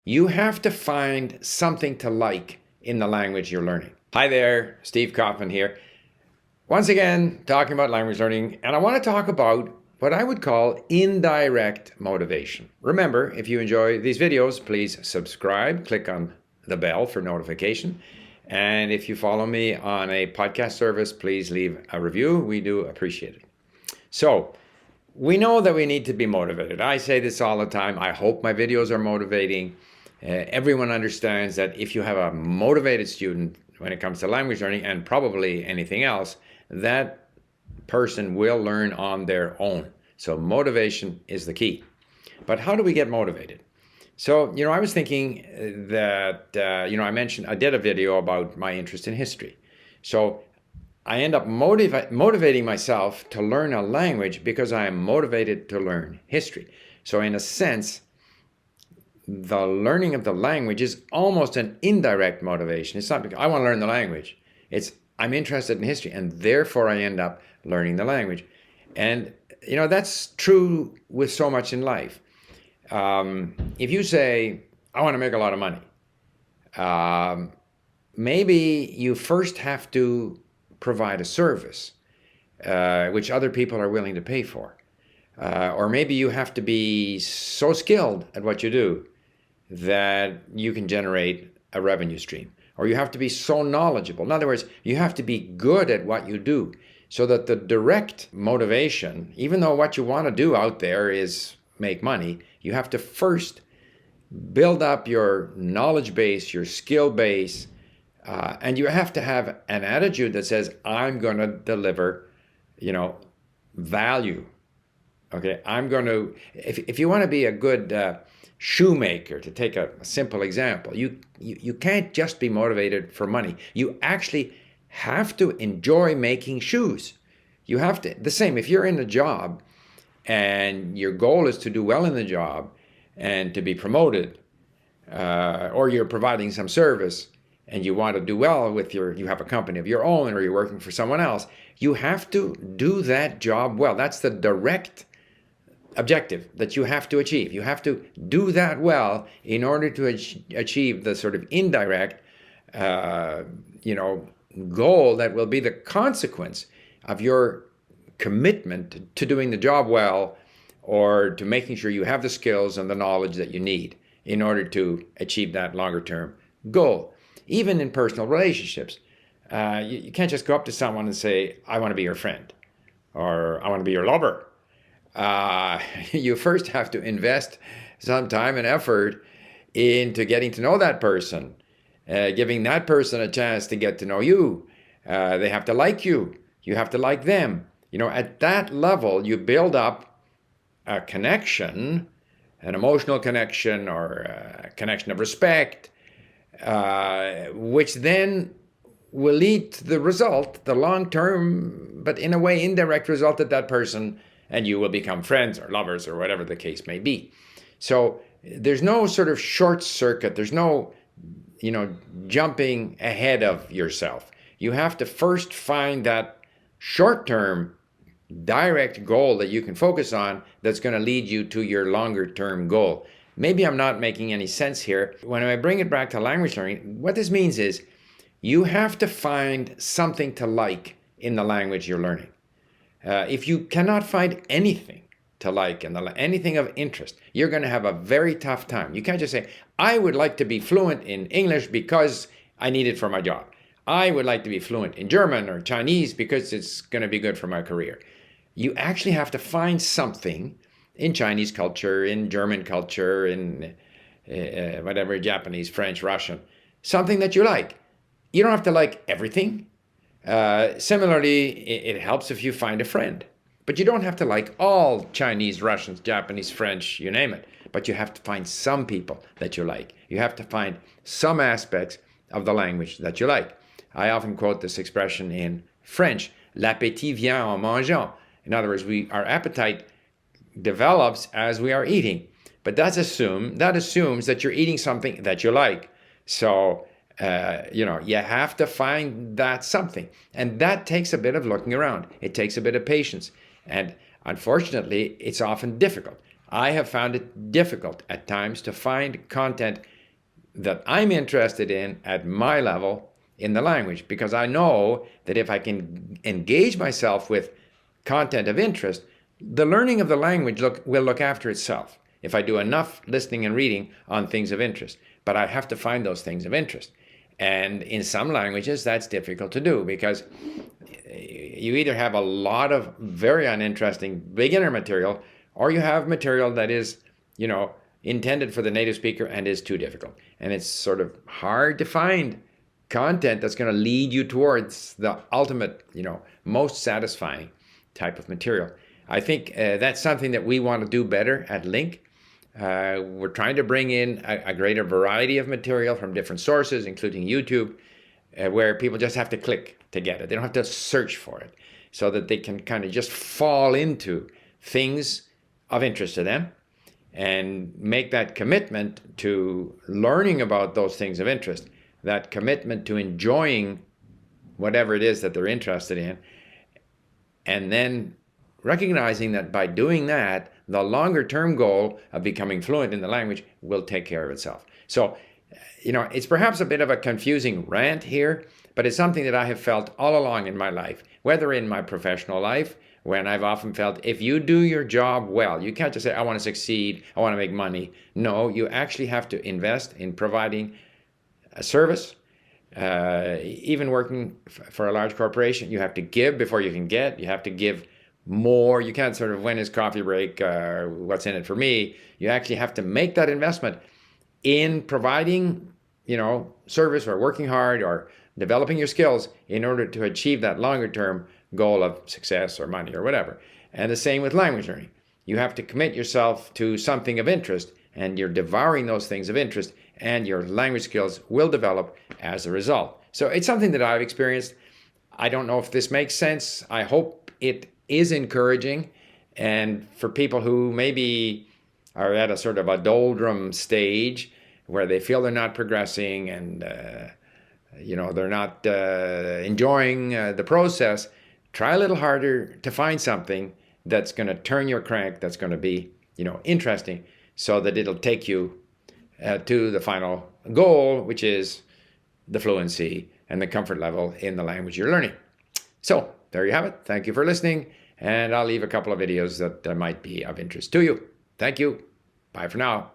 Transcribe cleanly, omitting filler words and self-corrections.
You have to find something to like in the language you're learning. Hi there, Steve Kaufman here. Once again, talking about language learning, and I want to talk about what I would call indirect motivation. Remember, if you enjoy these videos, please subscribe, click on the bell for notification. And if you follow me on a podcast service, please leave a review. We do appreciate it. So, we know that we need to be motivated. I say this all the time. I hope my videos are motivating. Everyone understands that if you have a motivated student when it comes to language learning and probably anything else, that person will learn on their own. So motivation is the key. But how do we get motivated? So, I was thinking that, I did a video about my interest in history. So I end up motivating myself to learn a language because I am motivated to learn history. So in a sense, the learning of the language is almost an indirect motivation. It's not because I want to learn the language. It's I'm interested in history, and therefore I end up learning the language. And, that's true with so much in life. If you say, I want to make a lot of money, maybe you first have to provide a service which other people are willing to pay for. Or maybe you have to be so skilled at what you do that you can generate a revenue stream. Or you have to be so knowledgeable. In other words, you have to be good at what you do so that the direct motivation, even though what you want to do out there is make money, you have to first build up your knowledge base, your skill base, and you have to have an attitude that says, I'm going to deliver, value. Okay, I'm going to, if you want to be a good shoemaker, to take a simple example, you can't just be motivated for money. You actually have to enjoy making shoes. You have to, the same, if you're in a job and your goal is to do well in the job and to be promoted, or you're providing some service and you want to do well with you have a company of your own or you're working for someone else, you have to do that job well. That's the direct objective that you have to achieve. You have to do that well in order to achieve the sort of indirect, goal that will be the consequence of your commitment to doing the job well or to making sure you have the skills and the knowledge that you need in order to achieve that longer term goal. Even in personal relationships, you can't just go up to someone and say, I want to be your friend or I want to be your lover. You first have to invest some time and effort into getting to know that person, giving that person a chance to get to know you. They have to like you. You have to like them. At that level, you build up a connection, an emotional connection or a connection of respect, which then will lead to the result, the long-term, but in a way indirect result, that person and you will become friends or lovers or whatever the case may be. So there's no sort of short circuit. There's no, jumping ahead of yourself. You have to first find that short-term direct goal that you can focus on that's going to lead you to your longer-term goal. Maybe I'm not making any sense here. When I bring it back to language learning, what this means is you have to find something to like in the language you're learning. If you cannot find anything to like and anything of interest, you're going to have a very tough time. You can't just say, I would like to be fluent in English because I need it for my job. I would like to be fluent in German or Chinese because it's going to be good for my career. You actually have to find something in Chinese culture, in German culture, in whatever, Japanese, French, Russian, something that you like. You don't have to like everything. Similarly, it helps if you find a friend. But you don't have to like all Chinese, Russians, Japanese, French, you name it. But you have to find some people that you like. You have to find some aspects of the language that you like. I often quote this expression in French, l'appétit vient en mangeant. In other words, our appetite develops as we are eating. But that assumes that you're eating something that you like. So, you have to find that something. And that takes a bit of looking around. It takes a bit of patience. And unfortunately, it's often difficult. I have found it difficult at times to find content that I'm interested in at my level in the language, because I know that if I can engage myself with content of interest, the learning of the language will look after itself if I do enough listening and reading on things of interest. But I have to find those things of interest. And in some languages, that's difficult to do, because you either have a lot of very uninteresting beginner material, or you have material that is, intended for the native speaker and is too difficult. And it's sort of hard to find content that's going to lead you towards the ultimate, most satisfying type of material. I think that's something that we want to do better at Link. We're trying to bring in a greater variety of material from different sources, including YouTube, where people just have to click to get it. They don't have to search for it, so that they can kind of just fall into things of interest to them and make that commitment to learning about those things of interest, that commitment to enjoying whatever it is that they're interested in, and then recognizing that by doing that, the longer term goal of becoming fluent in the language will take care of itself. So, it's perhaps a bit of a confusing rant here, but it's something that I have felt all along in my life, whether in my professional life, when I've often felt if you do your job well, you can't just say, I want to succeed, I want to make money. No, you actually have to invest in providing a service. Even working for a large corporation, you have to give before you can get. You have to give more. You can't sort of, when is coffee break, what's in it for me? You actually have to make that investment in providing, service, or working hard, or developing your skills in order to achieve that longer term goal of success or money or whatever. And the same with language learning. You have to commit yourself to something of interest, and you're devouring those things of interest, and your language skills will develop as a result. So it's something that I've experienced. I don't know if this makes sense. I hope it is encouraging. And for people who maybe are at a sort of a doldrum stage where they feel they're not progressing, and they're not enjoying the process, try a little harder to find something that's going to turn your crank, that's going to be, interesting, so that it'll take you to the final goal, which is the fluency and the comfort level in the language you're learning. So there you have it. Thank you for listening, and I'll leave a couple of videos that might be of interest to you. Thank you. Bye for now.